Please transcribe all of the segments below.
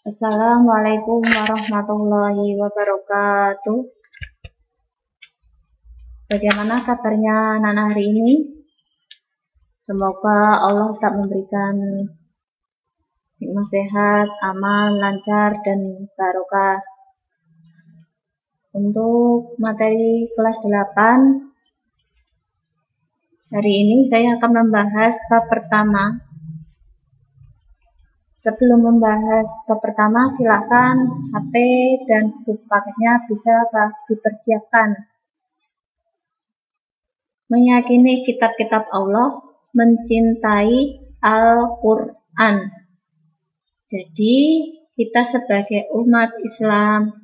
Assalamualaikum warahmatullahi wabarakatuh. Bagaimana kabarnya Nana hari ini? Semoga Allah tak memberikan hikmah sehat, aman, lancar, dan barokah. Untuk materi kelas 8, hari ini saya akan membahas bab pertama. Sebelum membahas bab pertama, silakan HP dan buku paketnya bisa dipersiapkan. Meyakini kitab-kitab Allah, mencintai Al-Quran. Jadi, kita sebagai umat Islam,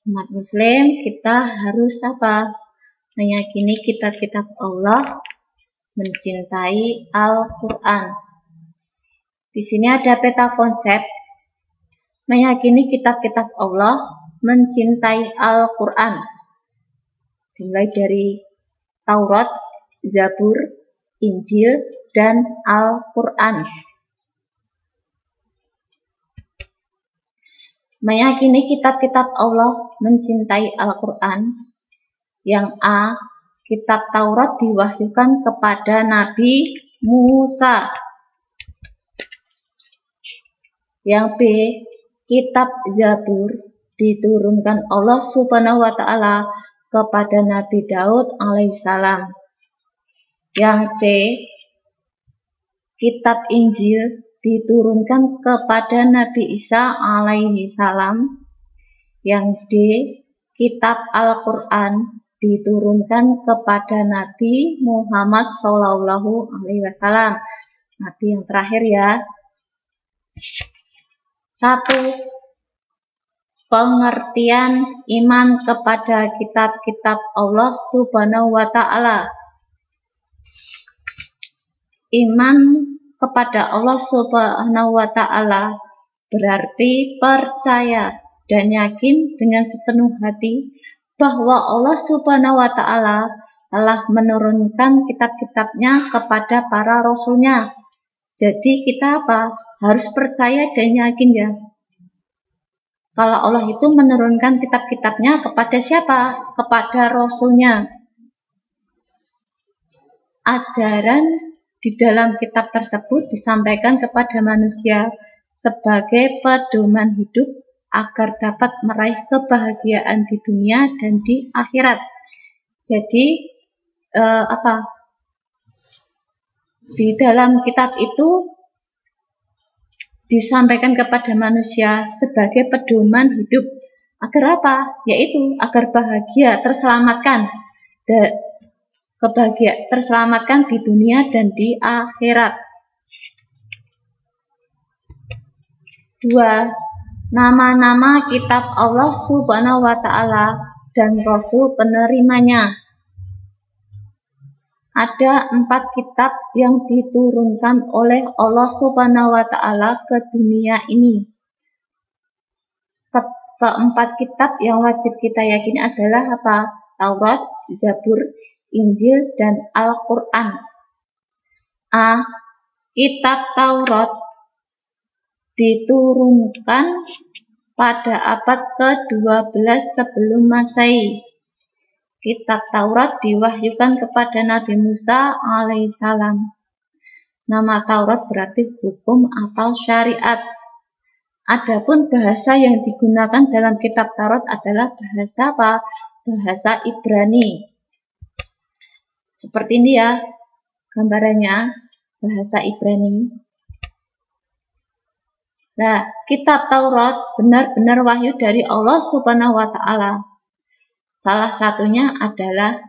umat Muslim, kita harus meyakini kitab-kitab Allah, mencintai Al-Quran. Di sini ada peta konsep, meyakini kitab-kitab Allah, mencintai Al-Quran. Dimulai dari Taurat, Zabur, Injil, dan Al-Quran. Meyakini kitab-kitab Allah, mencintai Al-Quran. Yang A, kitab Taurat diwahyukan kepada Nabi Musa. Yang B, kitab Zabur diturunkan Allah Subhanahu wa Ta'ala kepada Nabi Daud alaihissalam. Yang C, kitab Injil diturunkan kepada Nabi Isa alaihissalam. Yang D, kitab Al-Quran diturunkan kepada Nabi Muhammad Sallallahu Alaihi Wasallam. Nabi yang terakhir ya. 1. Pengertian iman kepada kitab-kitab Allah Subhanahu wa Ta'ala. Iman kepada Allah Subhanahu wa Ta'ala berarti percaya dan yakin dengan sepenuh hati bahwa Allah Subhanahu wa Ta'ala telah menurunkan kitab-kitabnya kepada para rasulnya. Jadi kita harus percaya dan yakin ya. Kalau Allah itu menurunkan kitab-kitabnya kepada siapa? Kepada Rasulnya. Ajaran di dalam kitab tersebut disampaikan kepada manusia sebagai pedoman hidup agar dapat meraih kebahagiaan di dunia dan di akhirat. Jadi di dalam kitab itu disampaikan kepada manusia sebagai pedoman hidup agar yaitu agar bahagia, terselamatkan, terselamatkan di dunia dan di akhirat. 2. Nama-nama kitab Allah Subhanahu wa Ta'ala dan Rasul penerimanya. Ada 4 kitab yang diturunkan oleh Allah Subhanahu wa Ta'ala ke dunia ini. Keempat kitab yang wajib kita yakini adalah Taurat, Zabur, Injil, dan Al-Quran. A. Kitab Taurat diturunkan pada abad ke-12 sebelum Masehi. Kitab Taurat diwahyukan kepada Nabi Musa alaihissalam. Nama Taurat berarti hukum atau syariat. Adapun bahasa yang digunakan dalam kitab Taurat adalah bahasa Bahasa Ibrani. Seperti ini ya gambarannya, bahasa Ibrani. Nah, kitab Taurat benar-benar wahyu dari Allah Subhanahu wa Ta'ala. Salah satunya adalah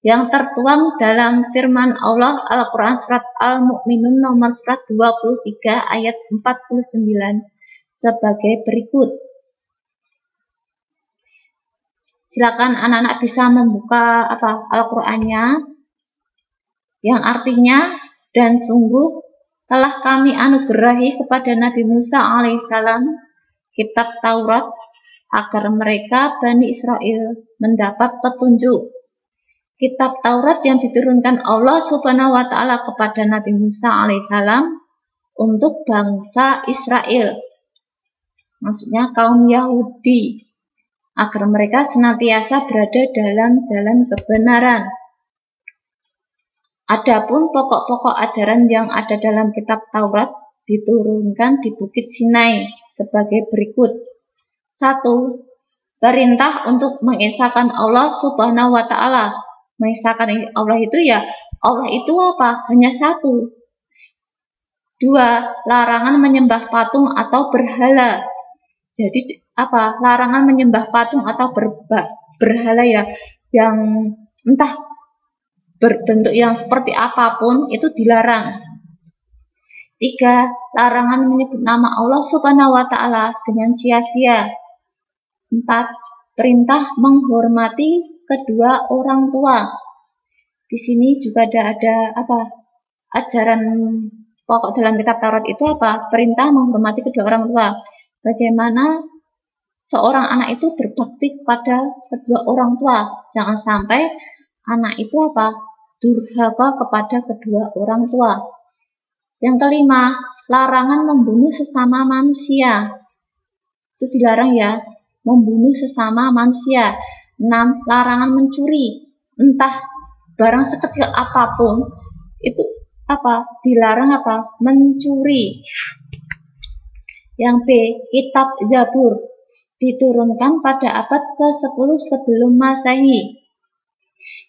yang tertuang dalam firman Allah Al-Quran surat Al-Mu'minun nomor surat 23 ayat 49 sebagai berikut. Silakan anak-anak bisa membuka Al-Qurannya, yang artinya, dan sungguh telah kami anugerahi kepada Nabi Musa alaihissalam kitab Taurat agar mereka Bani Israel mendapat petunjuk. Kitab Taurat yang diturunkan Allah Subhanahu wa Ta'ala kepada Nabi Musa alaihissalam untuk bangsa Israel. maksudnya kaum Yahudi, agar mereka senantiasa berada dalam jalan kebenaran. Adapun pokok-pokok ajaran yang ada dalam kitab Taurat diturunkan di Bukit Sinai sebagai berikut. 1. Perintah untuk mengesahkan Allah Subhanahu wa Ta'ala. Mengesahkan Allah itu ya, Allah itu apa? Hanya satu. 2. Larangan menyembah patung atau berhala. Jadi apa? Larangan menyembah patung atau berhala ya, yang entah berbentuk yang seperti apapun itu dilarang. 3. Larangan menyebut nama Allah Subhanahu wa Ta'ala dengan sia-sia. 4. Perintah menghormati kedua orang tua. Di sini juga ada apa? Ajaran pokok dalam kitab Taurat itu apa? Perintah menghormati kedua orang tua. Bagaimana seorang anak itu berbakti kepada kedua orang tua. Jangan sampai anak itu apa? Durhaka kepada kedua orang tua. Yang kelima, larangan membunuh sesama manusia. Itu dilarang ya, membunuh sesama manusia. 6. Larangan mencuri. Entah barang sekecil apapun, itu apa? Dilarang apa? Mencuri. Yang B, kitab Zabur diturunkan pada abad ke-10 sebelum Masehi.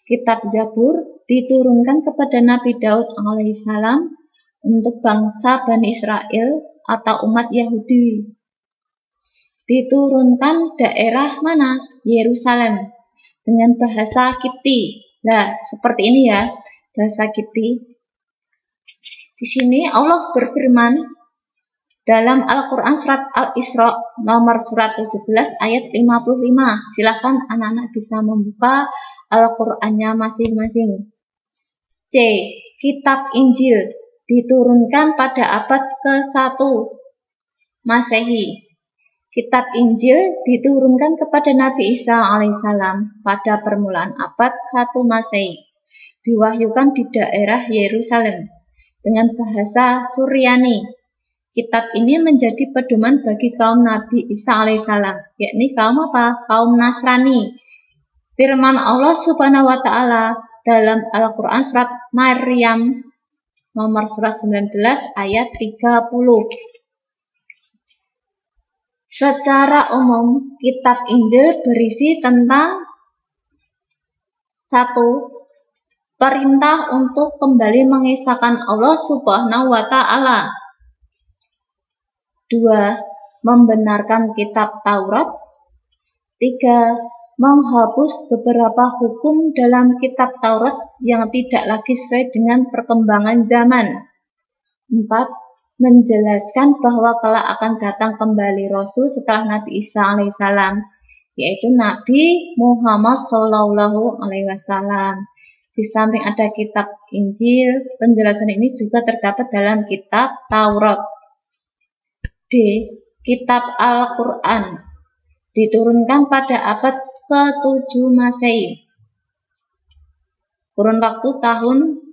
Kitab Zabur diturunkan kepada Nabi Daud alaihissalam untuk bangsa Bani Israel atau umat Yahudi. Diturunkan daerah mana? Yerusalem dengan bahasa Kipti. Nah, seperti ini ya, bahasa Kipti. Di sini Allah berfirman dalam Al-Quran surat Al-Isra nomor surat 17 ayat 55. Silahkan anak-anak bisa membuka Al-Qurannya masing-masing. C. Kitab Injil diturunkan pada abad ke-1 Masehi. Kitab Injil diturunkan kepada Nabi Isa alaihissalam pada permulaan abad 1 Masehi. Diwahyukan di daerah Yerusalem dengan bahasa Suryani. Kitab ini menjadi pedoman bagi kaum Nabi Isa alaihissalam, yakni kaum apa? Kaum Nasrani. Firman Allah Subhanahu wa Ta'ala dalam Al-Quran surat Maryam nomor surat 19 ayat 30. Secara umum, kitab Injil berisi tentang 1. Perintah untuk kembali mengesahkan Allah Subhanahu wa Ta'ala. 2. Membenarkan kitab Taurat. 3. Menghapus beberapa hukum dalam kitab Taurat yang tidak lagi sesuai dengan perkembangan zaman. 4. Menjelaskan bahwa kelak akan datang kembali Rasul setelah Nabi Isa alaihissalam, yaitu Nabi Muhammad Shallallahu alaihi wasallam. Di samping ada kitab Injil, penjelasan ini juga terdapat dalam kitab Taurat. D. Kitab Al-Quran diturunkan pada abad ke-7 Masehi. Kurun waktu tahun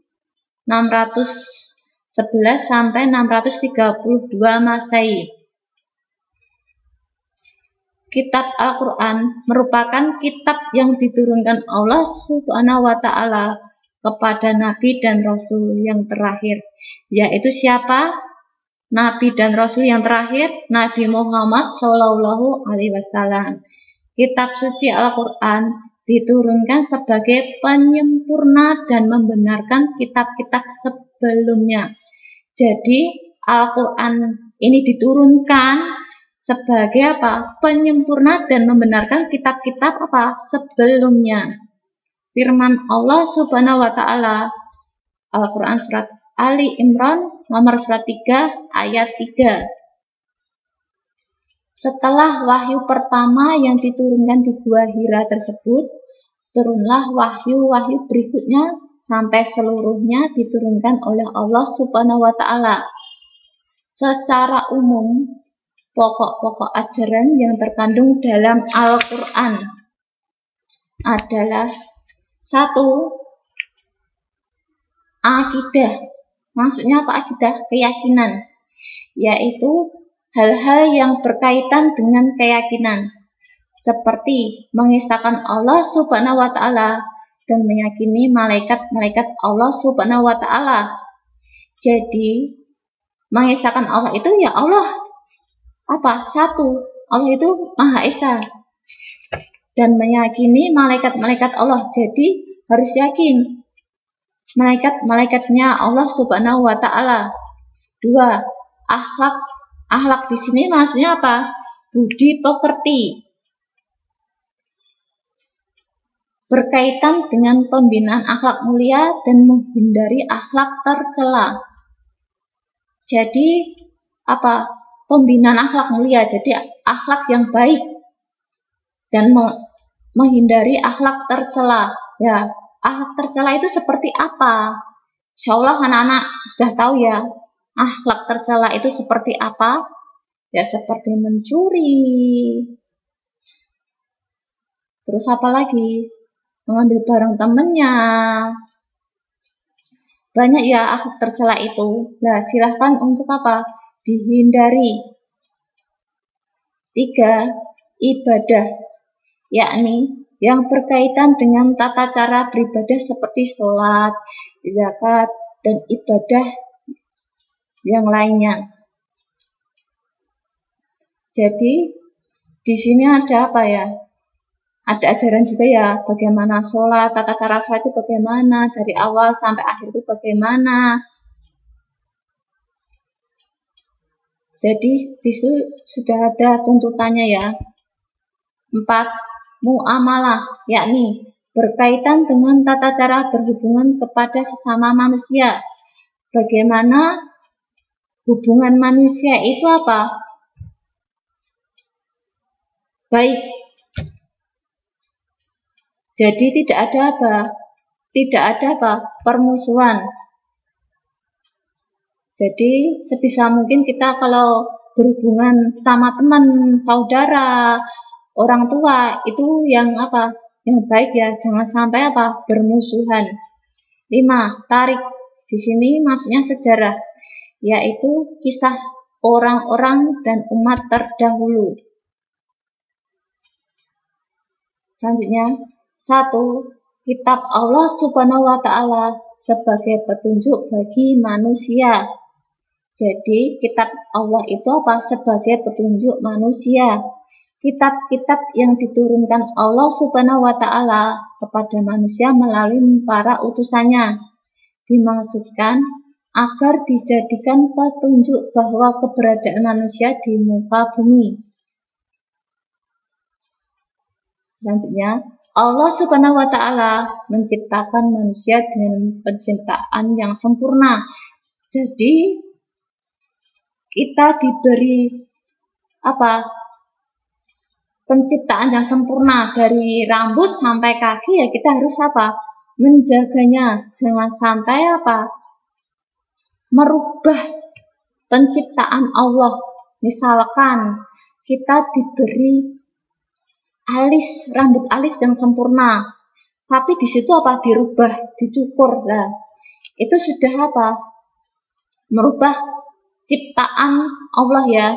611 sampai 632 Masehi. Kitab Al-Quran merupakan kitab yang diturunkan Allah Subhanahu wa Ta'ala kepada Nabi dan Rasul yang terakhir, yaitu siapa? Nabi dan Rasul yang terakhir, Nabi Muhammad Shallallahu alaihi wasallam. Kitab suci Al-Quran diturunkan sebagai penyempurna dan membenarkan kitab-kitab sebelumnya. Jadi Al-Quran ini diturunkan sebagai apa? Penyempurna dan membenarkan kitab-kitab apa? Sebelumnya. Firman Allah Subhanahu wa Ta'ala Al-Quran surat Ali Imran nomor surat 3 ayat 3. Setelah wahyu pertama yang diturunkan di Gua Hira tersebut, turunlah wahyu-wahyu berikutnya sampai seluruhnya diturunkan oleh Allah Subhanahu wa Ta'ala. Secara umum, pokok-pokok ajaran yang terkandung dalam Al-Quran adalah 1. Akidah. Maksudnya apa akidah? Keyakinan. Yaitu hal-hal yang berkaitan dengan keyakinan, seperti mengisahkan Allah Subhanahu wa Ta'ala dan meyakini malaikat-malaikat Allah Subhanahu wa Ta'ala. Jadi, mengisahkan Allah itu ya Allah satu, Allah itu Maha Esa. Dan meyakini malaikat-malaikat Allah, jadi harus yakin malaikat-malaikatnya Allah Subhanahu wa Ta'ala. 2. Akhlak di sini maksudnya apa? Budi pekerti. Berkaitan dengan pembinaan akhlak mulia dan menghindari akhlak tercela. Jadi apa? Pembinaan akhlak mulia, jadi akhlak yang baik dan menghindari akhlak tercela. Ya, akhlak tercela itu seperti apa? Insya Allah anak-anak sudah tahu ya. Akhlak tercela itu seperti apa? Ya seperti mencuri. Terus apa lagi? Mengambil barang temannya. Banyak ya akhlak tercela itu. Nah, silahkan untuk apa? Dihindari. 3. Ibadah, yakni yang berkaitan dengan tata cara beribadah seperti sholat, zakat, dan ibadah yang lainnya. Jadi di sini ada apa ya? Ada ajaran juga ya, bagaimana sholat, tata cara sholat itu bagaimana, dari awal sampai akhir itu bagaimana. Jadi di situ sudah ada tuntutannya ya. 4. Muamalah, yakni berkaitan dengan tata cara berhubungan kepada sesama manusia. Bagaimana hubungan manusia itu apa? Baik. Jadi tidak ada permusuhan. Jadi sebisa mungkin kita kalau berhubungan sama teman, saudara, orang tua itu yang baik ya, jangan sampai bermusuhan. 5. Tarik, di sini maksudnya sejarah, yaitu kisah orang-orang dan umat terdahulu. Selanjutnya, 1. Kitab Allah Subhanahu wa Ta'ala sebagai petunjuk bagi manusia. Jadi kitab Allah itu sebagai petunjuk manusia. Kitab-kitab yang diturunkan Allah Subhanahu wa Ta'ala kepada manusia melalui para utusannya dimaksudkan agar dijadikan petunjuk bahwa keberadaan manusia di muka bumi. Selanjutnya, Allah Subhanahu wa Ta'ala menciptakan manusia dengan penciptaan yang sempurna. Jadi kita diberi penciptaan yang sempurna, dari rambut sampai kaki ya kita harus menjaganya, jangan sampai merubah penciptaan Allah. Misalkan kita diberi rambut alis yang sempurna, tapi di situ dirubah, dicukur, lah itu sudah merubah ciptaan Allah ya.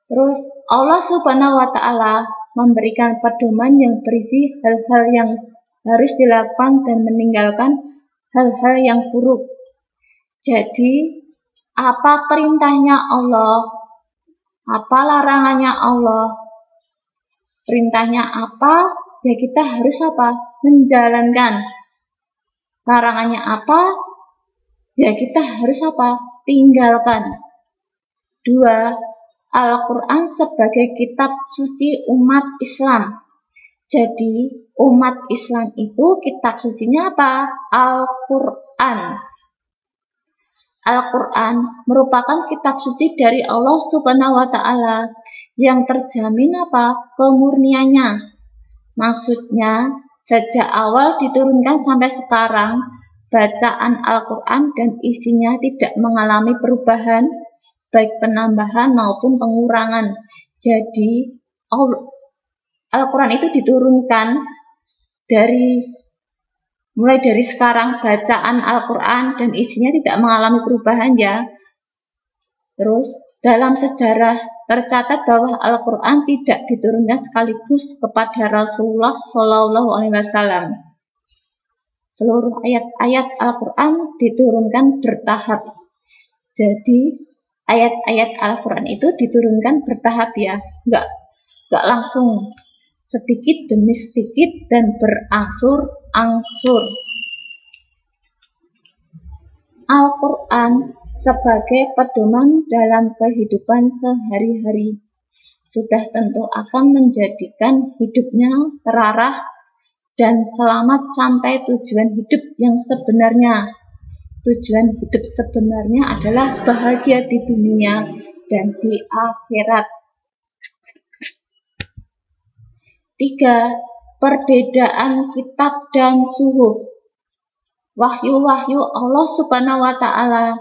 Terus Allah Subhanahu wa Ta'ala memberikan pedoman yang berisi hal-hal yang harus dilakukan dan meninggalkan hal-hal yang buruk. Jadi apa perintahnya Allah, apa larangannya Allah. Perintahnya apa, ya kita harus menjalankan. Larangannya apa, ya kita harus tinggalkan. 2. Al-Quran sebagai kitab suci umat Islam. Jadi umat Islam itu kitab sucinya Al-Quran. Al-Quran merupakan kitab suci dari Allah Subhanahu wa Ta'ala yang terjamin kemurniannya. Maksudnya sejak awal diturunkan sampai sekarang, bacaan Al-Quran dan isinya tidak mengalami perubahan, baik penambahan maupun pengurangan. Jadi Al-Quran itu diturunkan mulai dari sekarang, bacaan Al-Quran dan isinya tidak mengalami perubahan ya. Terus Dalam sejarah tercatat bahwa Al-Quran tidak diturunkan sekaligus kepada Rasulullah Shallallahu Alaihi Wasallam. Seluruh ayat-ayat Al-Quran diturunkan bertahap. Jadi ayat-ayat Al-Quran itu diturunkan bertahap ya, nggak langsung, sedikit demi sedikit dan berangsur-angsur. Al-Quran sebagai pedoman dalam kehidupan sehari-hari sudah tentu akan menjadikan hidupnya terarah dan selamat sampai tujuan hidup yang sebenarnya. Tujuan hidup sebenarnya adalah bahagia di dunia dan di akhirat. 3. Perbedaan kitab dan suhuf. Wahyu-wahyu Allah Subhanahu wa Ta'ala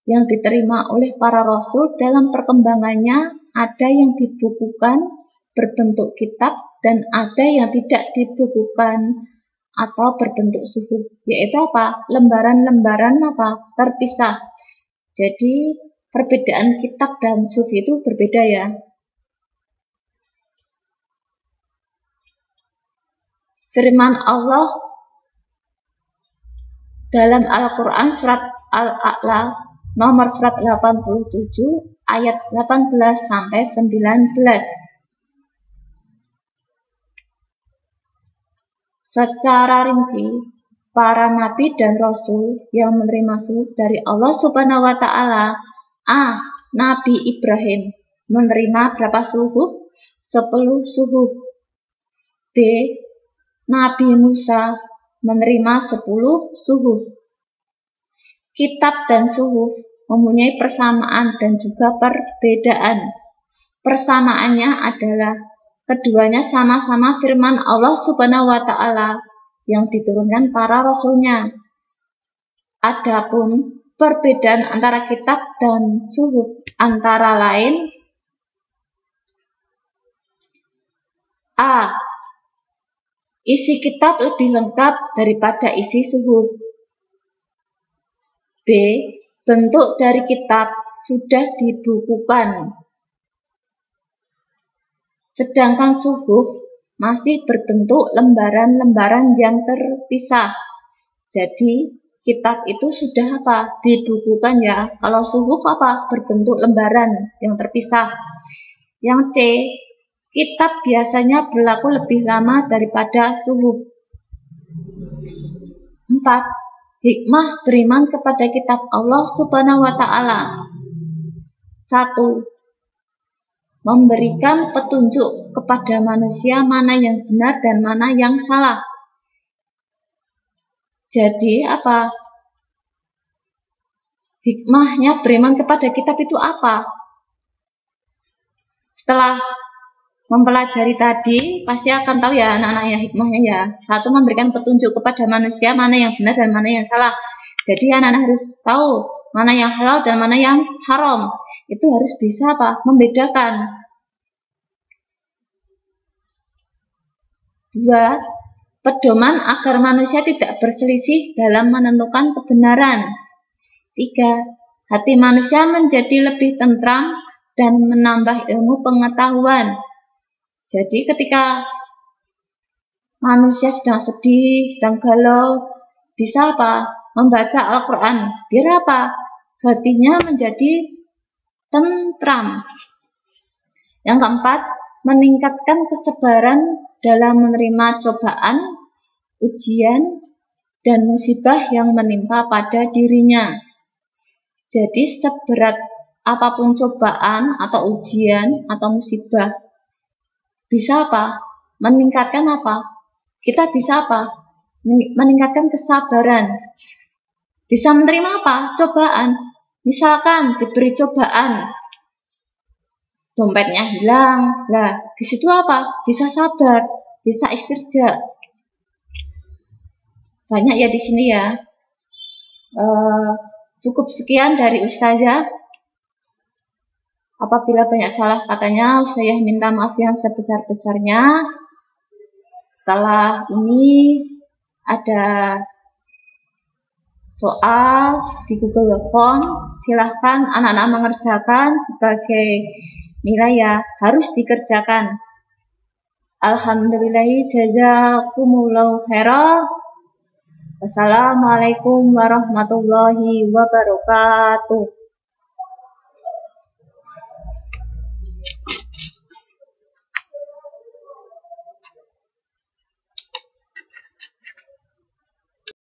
yang diterima oleh para rasul dalam perkembangannya ada yang dibukukan berbentuk kitab dan ada yang tidak dibukukan atau berbentuk suhuf, yaitu apa? Lembaran-lembaran terpisah. Jadi perbedaan kitab dan suhuf itu berbeda ya. Firman Allah dalam Al-Quran surat Al-A'la nomor surat 87 ayat 18 sampai 19. Secara rinci, para nabi dan rasul yang menerima suhuf dari Allah Subhanahu wa Ta'ala. Nabi Ibrahim menerima berapa suhuf? 10 suhuf. B. Nabi Musa menerima 10 suhuf. Kitab dan suhuf mempunyai persamaan dan juga perbedaan. Persamaannya adalah keduanya sama-sama firman Allah Subhanahu wa Ta'ala yang diturunkan para rasulnya. Adapun perbedaan antara kitab dan suhuf antara lain: A. Isi kitab lebih lengkap daripada isi suhuf. B. Bentuk dari kitab sudah dibukukan, sedangkan suhuf masih berbentuk lembaran-lembaran yang terpisah. Jadi kitab itu sudah dibukukan ya. Kalau suhuf berbentuk lembaran yang terpisah. Yang C, kitab biasanya berlaku lebih lama daripada suhuf. 4. Hikmah beriman kepada kitab Allah Subhanahu wa Ta'ala. 1. Memberikan petunjuk kepada manusia mana yang benar dan mana yang salah. Jadi hikmahnya beriman kepada kitab itu apa? Setelah mempelajari tadi, pasti akan tahu ya anak-anak ya hikmahnya ya. 1. Memberikan petunjuk kepada manusia mana yang benar dan mana yang salah. Jadi anak-anak harus tahu mana yang halal dan mana yang haram. Itu harus bisa membedakan. 2. Pedoman agar manusia tidak berselisih dalam menentukan kebenaran. 3. Hati manusia menjadi lebih tentram dan menambah ilmu pengetahuan. Jadi ketika manusia sedang sedih, sedang galau, bisa membaca Al-Quran. Biar hatinya menjadi tentram. Yang keempat, meningkatkan kesabaran dalam menerima cobaan, ujian, dan musibah yang menimpa pada dirinya. Jadi seberat apapun cobaan atau ujian atau musibah, bisa meningkatkan kita bisa meningkatkan kesabaran. Bisa menerima cobaan. Misalkan diberi cobaan, dompetnya hilang, di situ bisa sabar, bisa istirja. Banyak ya di sini ya. Cukup sekian dari Ustazah. Apabila banyak salah katanya, Ustazah minta maaf yang sebesar-besarnya. Setelah ini ada soal di Google Form, silahkan anak-anak mengerjakan sebagai nilai ya, harus dikerjakan. Alhamdulillahi jazakumullahu khairan. Wassalamualaikum warahmatullahi wabarakatuh.